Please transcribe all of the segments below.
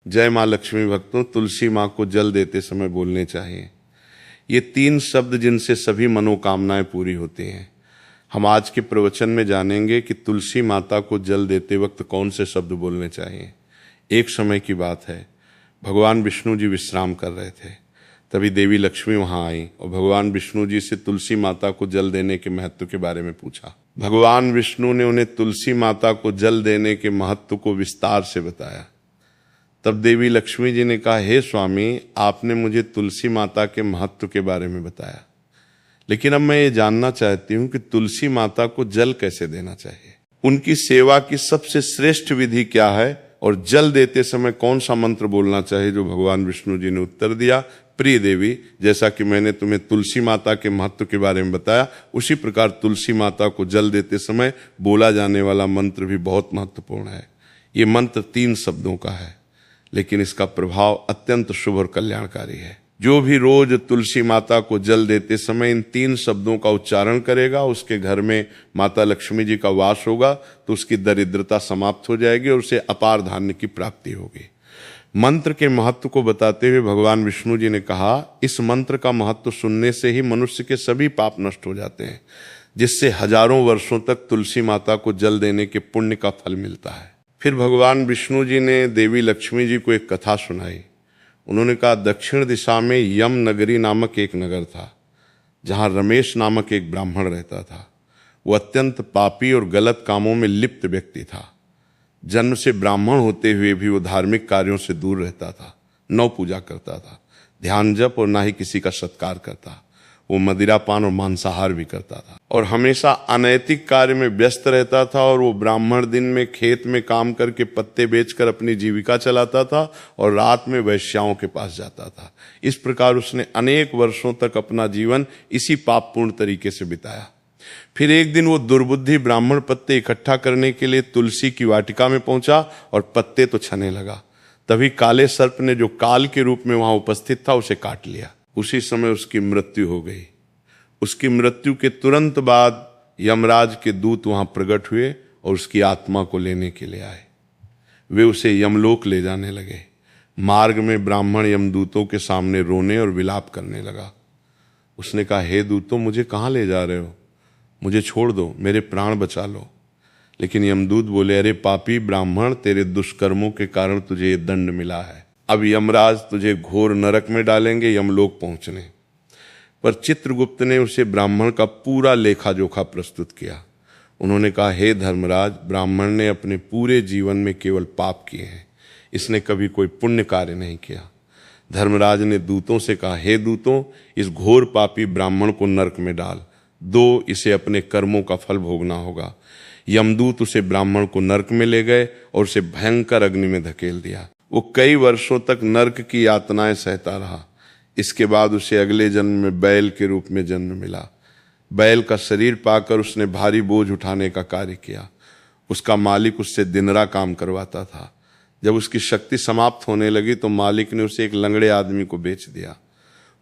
जय माँ लक्ष्मी भक्तों, तुलसी माँ को जल देते समय बोलने चाहिए। ये 3 शब्द जिनसे सभी मनोकामनाएं पूरी होती हैं। हम आज के प्रवचन में जानेंगे कि तुलसी माता को जल देते वक्त कौन से शब्द बोलने चाहिए। एक समय की बात है, भगवान विष्णु जी विश्राम कर रहे थे। तभी देवी लक्ष्मी वहां आई और भगवान विष्णु जी से तुलसी माता को जल देने के महत्व के बारे में पूछा। भगवान विष्णु ने उन्हें तुलसी माता को जल देने के महत्व को विस्तार से बताया। तब देवी लक्ष्मी जी ने कहा, हे स्वामी, आपने मुझे तुलसी माता के महत्व के बारे में बताया, लेकिन अब मैं ये जानना चाहती हूँ कि तुलसी माता को जल कैसे देना चाहिए, उनकी सेवा की सबसे श्रेष्ठ विधि क्या है और जल देते समय कौन सा मंत्र बोलना चाहिए। जो भगवान विष्णु जी ने उत्तर दिया, प्रिय देवी, जैसा कि मैंने तुम्हें तुलसी माता के महत्व के बारे में बताया, उसी प्रकार तुलसी माता को जल देते समय बोला जाने वाला मंत्र भी बहुत महत्वपूर्ण है। ये मंत्र 3 शब्दों का है, लेकिन इसका प्रभाव अत्यंत शुभ और कल्याणकारी है। जो भी रोज तुलसी माता को जल देते समय इन 3 शब्दों का उच्चारण करेगा, उसके घर में माता लक्ष्मी जी का वास होगा, तो उसकी दरिद्रता समाप्त हो जाएगी और उसे अपार धान्य की प्राप्ति होगी। मंत्र के महत्व को बताते हुए भगवान विष्णु जी ने कहा, इस मंत्र का महत्व सुनने से ही मनुष्य के सभी पाप नष्ट हो जाते हैं, जिससे हजारों वर्षों तक तुलसी माता को जल देने के पुण्य का फल मिलता है। फिर भगवान विष्णु जी ने देवी लक्ष्मी जी को एक कथा सुनाई। उन्होंने कहा, दक्षिण दिशा में यम नगरी नामक एक नगर था, जहां रमेश नामक एक ब्राह्मण रहता था। वो अत्यंत पापी और गलत कामों में लिप्त व्यक्ति था। जन्म से ब्राह्मण होते हुए भी वो धार्मिक कार्यों से दूर रहता था, नौ पूजा करता था, ध्यान जप और ना ही किसी का सत्कार करता। वो मदिरापान और मांसाहार भी करता था और हमेशा अनैतिक कार्य में व्यस्त रहता था। और वो ब्राह्मण दिन में खेत में काम करके पत्ते बेचकर अपनी जीविका चलाता था और रात में वैश्याओं के पास जाता था। इस प्रकार उसने अनेक वर्षों तक अपना जीवन इसी पापपूर्ण तरीके से बिताया। फिर एक दिन वो दुर्बुद्धि ब्राह्मण पत्ते इकट्ठा करने के लिए तुलसी की वाटिका में पहुंचा और पत्ते तो छने लगा। तभी काले सर्प ने, जो काल के रूप में वहां उपस्थित था, उसे काट लिया। उसी समय उसकी मृत्यु हो गई। उसकी मृत्यु के तुरंत बाद यमराज के दूत वहां प्रकट हुए और उसकी आत्मा को लेने के लिए आए। वे उसे यमलोक ले जाने लगे। मार्ग में ब्राह्मण यमदूतों के सामने रोने और विलाप करने लगा। उसने कहा, हे दूतों, मुझे कहाँ ले जा रहे हो? मुझे छोड़ दो, मेरे प्राण बचा लो। लेकिन यमदूत बोले, अरे पापी ब्राह्मण, तेरे दुष्कर्मों के कारण तुझे ये दंड मिला है। अब यमराज तुझे घोर नरक में डालेंगे यमलोक पहुंचने पर। चित्रगुप्त ने उसे ब्राह्मण का पूरा लेखा जोखा प्रस्तुत किया। उन्होंने कहा, हे धर्मराज, ब्राह्मण ने अपने पूरे जीवन में केवल पाप किए हैं, इसने कभी कोई पुण्य कार्य नहीं किया। धर्मराज ने दूतों से कहा, हे दूतों, इस घोर पापी ब्राह्मण को नरक में डाल दो, इसे अपने कर्मों का फल भोगना होगा। यमदूत उसे ब्राह्मण को नरक में ले गए और उसे भयंकर अग्नि में धकेल दिया। वो कई वर्षों तक नरक की यातनाएं सहता रहा। इसके बाद उसे अगले जन्म में बैल के रूप में जन्म मिला। बैल का शरीर पाकर उसने भारी बोझ उठाने का कार्य किया। उसका मालिक उससे दिनरा काम करवाता था। जब उसकी शक्ति समाप्त होने लगी तो मालिक ने उसे एक लंगड़े आदमी को बेच दिया।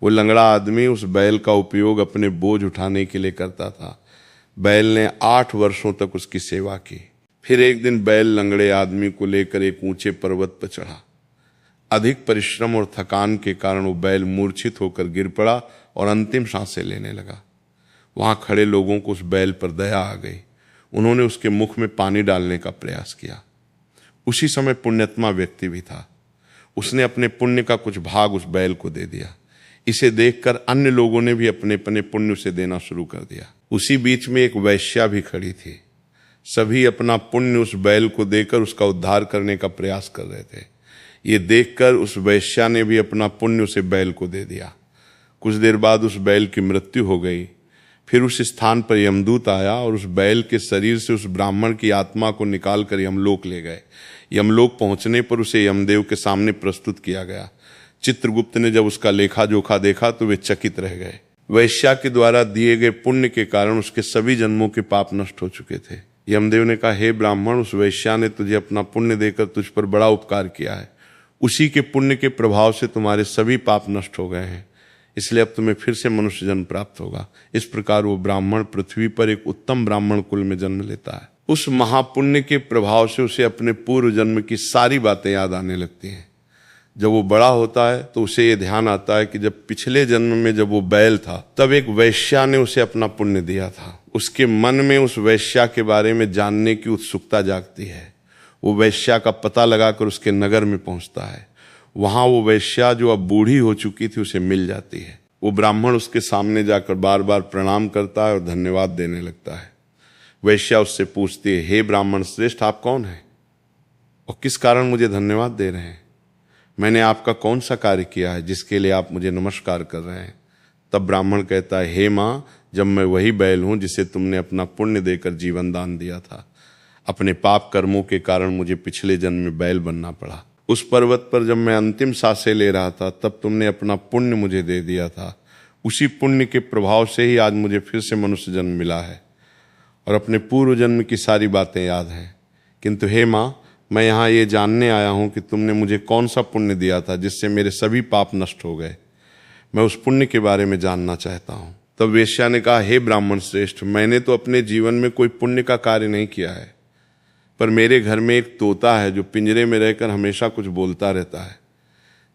वो लंगड़ा आदमी उस बैल का उपयोग अपने बोझ उठाने के लिए करता था। बैल ने 8 वर्षों तक उसकी सेवा की। फिर एक दिन बैल लंगड़े आदमी को लेकर एक ऊंचे पर्वत पर चढ़ा। अधिक परिश्रम और थकान के कारण वो बैल मूर्छित होकर गिर पड़ा और अंतिम सांसें लेने लगा। वहां खड़े लोगों को उस बैल पर दया आ गई। उन्होंने उसके मुख में पानी डालने का प्रयास किया। उसी समय पुण्यात्मा व्यक्ति भी था। उसने अपने पुण्य का कुछ भाग उस बैल को दे दिया। इसे देखकर अन्य लोगों ने भी अपने अपने पुण्य उसे देना शुरू कर दिया। उसी बीच में एक वैश्या भी खड़ी थी। सभी अपना पुण्य उस बैल को देकर उसका उद्धार करने का प्रयास कर रहे थे। ये देखकर उस वैश्या ने भी अपना पुण्य उसे बैल को दे दिया। कुछ देर बाद उस बैल की मृत्यु हो गई। फिर उस स्थान पर यमदूत आया और उस बैल के शरीर से उस ब्राह्मण की आत्मा को निकालकर यमलोक ले गए। यमलोक पहुंचने पर उसे यमदेव के सामने प्रस्तुत किया गया। चित्रगुप्त ने जब उसका लेखा जोखा देखा तो वे चकित रह गए। वैश्या के द्वारा दिए गए पुण्य के कारण उसके सभी जन्मों के पाप नष्ट हो चुके थे। यमदेव ने कहा, हे ब्राह्मण, उस वैश्या ने तुझे अपना पुण्य देकर तुझ पर बड़ा उपकार किया है। उसी के पुण्य के प्रभाव से तुम्हारे सभी पाप नष्ट हो गए हैं, इसलिए अब तुम्हें फिर से मनुष्य जन्म प्राप्त होगा। इस प्रकार वो ब्राह्मण पृथ्वी पर एक उत्तम ब्राह्मण कुल में जन्म लेता है। उस महापुण्य के प्रभाव से उसे अपने पूर्व जन्म की सारी बातें याद आने लगती हैं। जब वो बड़ा होता है तो उसे ये ध्यान आता है कि जब पिछले जन्म में जब वो बैल था तब एक वैश्या ने उसे अपना पुण्य दिया था। उसके मन में उस वैश्या के बारे में जानने की उत्सुकता जागती है। वो वैश्या का पता लगाकर उसके नगर में पहुंचता है। वहां वो वैश्या जो अब बूढ़ी हो चुकी थी उसे मिल जाती है। वो ब्राह्मण उसके सामने जाकर बार बार प्रणाम करता है और धन्यवाद देने लगता है। वैश्या उससे पूछती है, हे ब्राह्मण श्रेष्ठ, आप कौन हैं और किस कारण मुझे धन्यवाद दे रहे हैं? मैंने आपका कौन सा कार्य किया है जिसके लिए आप मुझे नमस्कार कर रहे हैं? तब ब्राह्मण कहता है, हे माँ, जब मैं वही बैल हूं जिसे तुमने अपना पुण्य देकर जीवन दान दिया था। अपने पाप कर्मों के कारण मुझे पिछले जन्म में बैल बनना पड़ा। उस पर्वत पर जब मैं अंतिम सांसें ले रहा था तब तुमने अपना पुण्य मुझे दे दिया था। उसी पुण्य के प्रभाव से ही आज मुझे फिर से मनुष्य जन्म मिला है और अपने पूर्व जन्म की सारी बातें याद हैं। किंतु हे माँ, मैं यहाँ ये जानने आया हूँ कि तुमने मुझे कौन सा पुण्य दिया था जिससे मेरे सभी पाप नष्ट हो गए। मैं उस पुण्य के बारे में जानना चाहता हूँ। तब वेश्या ने कहा, हे ब्राह्मण श्रेष्ठ, मैंने तो अपने जीवन में कोई पुण्य का कार्य नहीं किया है, पर मेरे घर में एक तोता है जो पिंजरे में रहकर हमेशा कुछ बोलता रहता है,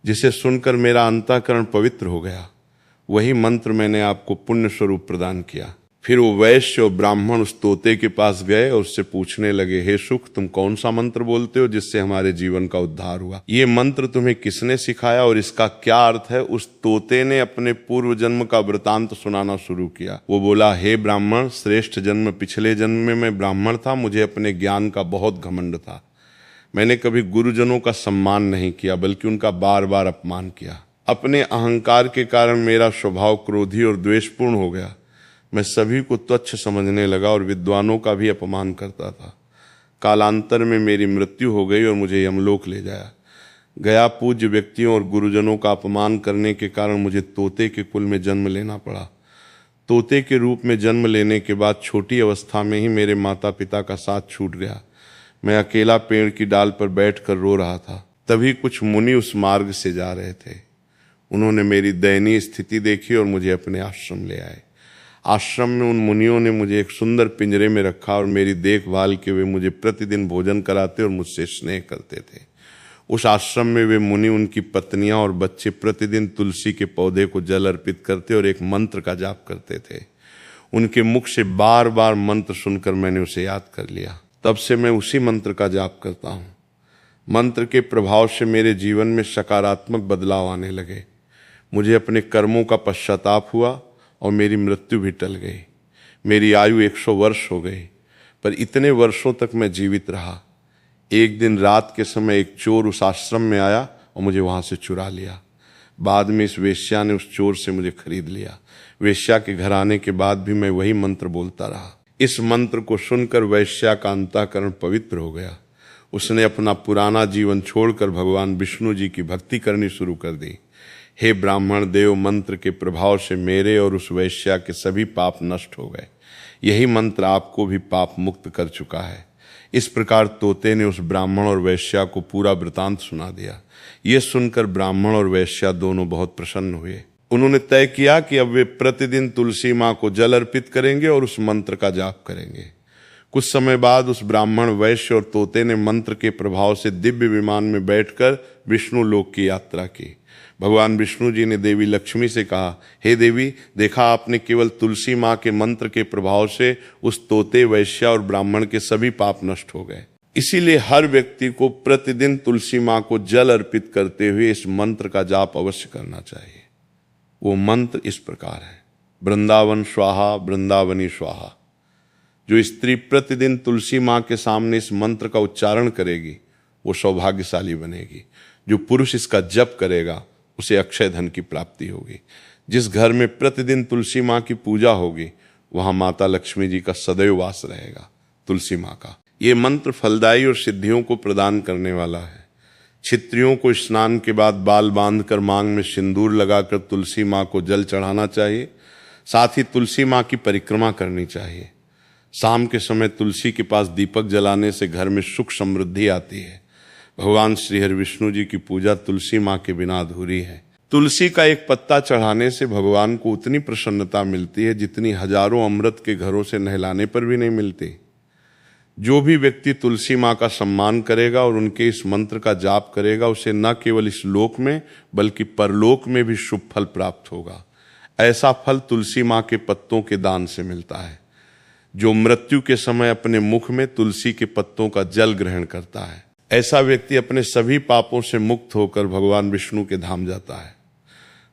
जिसे सुनकर मेरा अंतःकरण पवित्र हो गया। वही मंत्र मैंने आपको पुण्य स्वरूप प्रदान किया। फिर वो वैश्य और ब्राह्मण उस तोते के पास गए और उससे पूछने लगे, हे सुख, तुम कौन सा मंत्र बोलते हो जिससे हमारे जीवन का उद्धार हुआ? ये मंत्र तुम्हें किसने सिखाया और इसका क्या अर्थ है? उस तोते ने अपने पूर्व जन्म का वृतांत सुनाना शुरू किया। वो बोला, हे ब्राह्मण श्रेष्ठ, जन्म पिछले जन्म में मैं ब्राह्मण था। मुझे अपने ज्ञान का बहुत घमंड था। मैंने कभी गुरुजनों का सम्मान नहीं किया बल्कि उनका बार बार अपमान किया। अपने अहंकार के कारण मेरा स्वभाव क्रोधी और द्वेषपूर्ण हो गया। मैं सभी को तुच्छ समझने लगा और विद्वानों का भी अपमान करता था। कालांतर में मेरी मृत्यु हो गई और मुझे यमलोक ले जाया गया। पूज्य व्यक्तियों और गुरुजनों का अपमान करने के कारण मुझे तोते के कुल में जन्म लेना पड़ा। तोते के रूप में जन्म लेने के बाद छोटी अवस्था में ही मेरे माता पिता का साथ छूट गया। मैं अकेला पेड़ की डाल पर बैठकर रो रहा था। तभी कुछ मुनि उस मार्ग से जा रहे थे। उन्होंने मेरी दयनीय स्थिति देखी और मुझे अपने आश्रम ले आए। आश्रम में उन मुनियों ने मुझे एक सुंदर पिंजरे में रखा और मेरी देखभाल के वे मुझे प्रतिदिन भोजन कराते और मुझसे स्नेह करते थे। उस आश्रम में वे मुनि, उनकी पत्नियां और बच्चे प्रतिदिन तुलसी के पौधे को जल अर्पित करते और एक मंत्र का जाप करते थे। उनके मुख से बार बार मंत्र सुनकर मैंने उसे याद कर लिया। तब से मैं उसी मंत्र का जाप करता हूँ। मंत्र के प्रभाव से मेरे जीवन में सकारात्मक बदलाव आने लगे। मुझे अपने कर्मों का पश्चाताप हुआ और मेरी मृत्यु भी टल गई। मेरी आयु 100 वर्ष हो गई, पर इतने वर्षों तक मैं जीवित रहा। एक दिन रात के समय एक चोर उस आश्रम में आया और मुझे वहां से चुरा लिया। बाद में इस वेश्या ने उस चोर से मुझे खरीद लिया। वेश्या के घर आने के बाद भी मैं वही मंत्र बोलता रहा। इस मंत्र को सुनकर वैश्या का अंतःकरण पवित्र हो गया। उसने अपना पुराना जीवन छोड़कर भगवान विष्णु जी की भक्ति करनी शुरू कर दी। हे ब्राह्मण देव, मंत्र के प्रभाव से मेरे और उस वैश्या के सभी पाप नष्ट हो गए। यही मंत्र आपको भी पाप मुक्त कर चुका है। इस प्रकार तोते ने उस ब्राह्मण और वैश्या को पूरा वृतांत सुना दिया। ये सुनकर ब्राह्मण और वैश्या दोनों बहुत प्रसन्न हुए। उन्होंने तय किया कि अब वे प्रतिदिन तुलसी माँ को जल अर्पित करेंगे और उस मंत्र का जाप करेंगे। कुछ समय बाद उस ब्राह्मण, वैश्य और तोते ने मंत्र के प्रभाव से दिव्य विमान में बैठकर विष्णु लोक की यात्रा की। भगवान विष्णु जी ने देवी लक्ष्मी से कहा, हे देवी, देखा आपने, केवल तुलसी माँ के मंत्र के प्रभाव से उस तोते, वैश्या और ब्राह्मण के सभी पाप नष्ट हो गए। इसीलिए हर व्यक्ति को प्रतिदिन तुलसी माँ को जल अर्पित करते हुए इस मंत्र का जाप अवश्य करना चाहिए। वो मंत्र इस प्रकार है, वृंदावन स्वाहा वृंदावनी स्वाहा। जो स्त्री प्रतिदिन तुलसी माँ के सामने इस मंत्र का उच्चारण करेगी वो सौभाग्यशाली बनेगी। जो पुरुष इसका जप करेगा उसे अक्षय धन की प्राप्ति होगी। जिस घर में प्रतिदिन तुलसी माँ की पूजा होगी वहां माता लक्ष्मी जी का सदैव वास रहेगा। तुलसी माँ का ये मंत्र फलदायी और सिद्धियों को प्रदान करने वाला है। क्षत्रियों को स्नान के बाद बाल बांधकर मांग में सिंदूर लगाकर तुलसी माँ को जल चढ़ाना चाहिए। साथ ही तुलसी माँ की परिक्रमा करनी चाहिए। शाम के समय तुलसी के पास दीपक जलाने से घर में सुख समृद्धि आती है। भगवान श्री हरि विष्णु जी की पूजा तुलसी माँ के बिना अधूरी है। तुलसी का एक पत्ता चढ़ाने से भगवान को उतनी प्रसन्नता मिलती है जितनी हजारों अमृत के घरों से नहलाने पर भी नहीं मिलती। जो भी व्यक्ति तुलसी माँ का सम्मान करेगा और उनके इस मंत्र का जाप करेगा, उसे न केवल इस लोक में बल्कि परलोक में भी शुभ फल प्राप्त होगा। ऐसा फल तुलसी माँ के पत्तों के दान से मिलता है। जो मृत्यु के समय अपने मुख में तुलसी के पत्तों का जल ग्रहण करता है, ऐसा व्यक्ति अपने सभी पापों से मुक्त होकर भगवान विष्णु के धाम जाता है।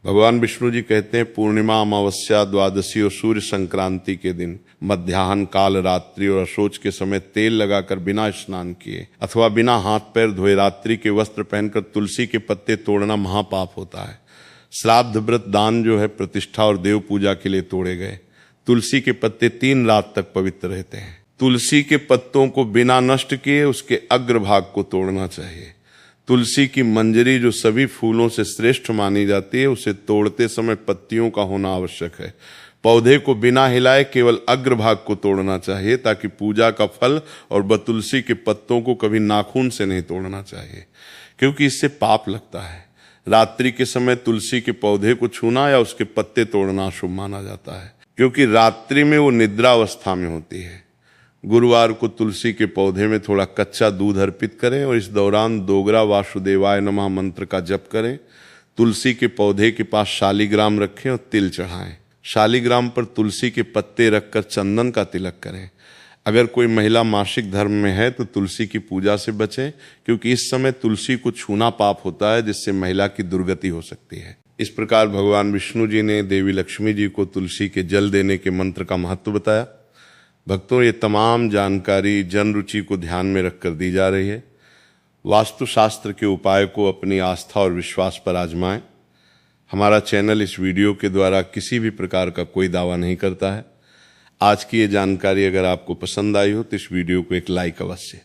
भगवान विष्णु जी कहते हैं, पूर्णिमा, अमावस्या, द्वादशी और सूर्य संक्रांति के दिन मध्याह्न काल, रात्रि और अशोच के समय तेल लगाकर बिना स्नान किए अथवा बिना हाथ पैर धोए रात्रि के वस्त्र पहनकर तुलसी के पत्ते तोड़ना महापाप होता है। श्राद्ध, व्रत, दान जो है प्रतिष्ठा और देव पूजा के लिए तोड़े गए। तुलसी के पत्ते 3 रात तक पवित्र रहते हैं। तुलसी के पत्तों को बिना नष्ट किए उसके अग्रभाग को तोड़ना चाहिए। तुलसी की मंजरी जो सभी फूलों से श्रेष्ठ मानी जाती है, उसे तोड़ते समय पत्तियों का होना आवश्यक है। पौधे को बिना हिलाए केवल अग्रभाग को तोड़ना चाहिए, ताकि पूजा का फल और बतुलसी के पत्तों को कभी नाखून से नहीं तोड़ना चाहिए, क्योंकि इससे पाप लगता है। रात्रि के समय तुलसी के पौधे को छूना या उसके पत्ते तोड़ना शुभ माना जाता है, क्योंकि रात्रि में वो निद्रा अवस्था में होती है। गुरुवार को तुलसी के पौधे में थोड़ा कच्चा दूध अर्पित करें और इस दौरान दोगरा वासुदेवाय नमः मंत्र का जप करें। तुलसी के पौधे के पास शालिग्राम रखें और तिल चढ़ाएं। शालिग्राम पर तुलसी के पत्ते रखकर चंदन का तिलक करें। अगर कोई महिला मासिक धर्म में है तो तुलसी की पूजा से बचें, क्योंकि इस समय तुलसी को छूना पाप होता है, जिससे महिला की दुर्गति हो सकती है। इस प्रकार भगवान विष्णु जी ने देवी लक्ष्मी जी को तुलसी के जल देने के मंत्र का महत्व बताया। भक्तों, ये तमाम जानकारी जन रुचि को ध्यान में रखकर दी जा रही है। वास्तुशास्त्र के उपाय को अपनी आस्था और विश्वास पर आजमाएं। हमारा चैनल इस वीडियो के द्वारा किसी भी प्रकार का कोई दावा नहीं करता है। आज की ये जानकारी अगर आपको पसंद आई हो तो इस वीडियो को एक लाइक अवश्य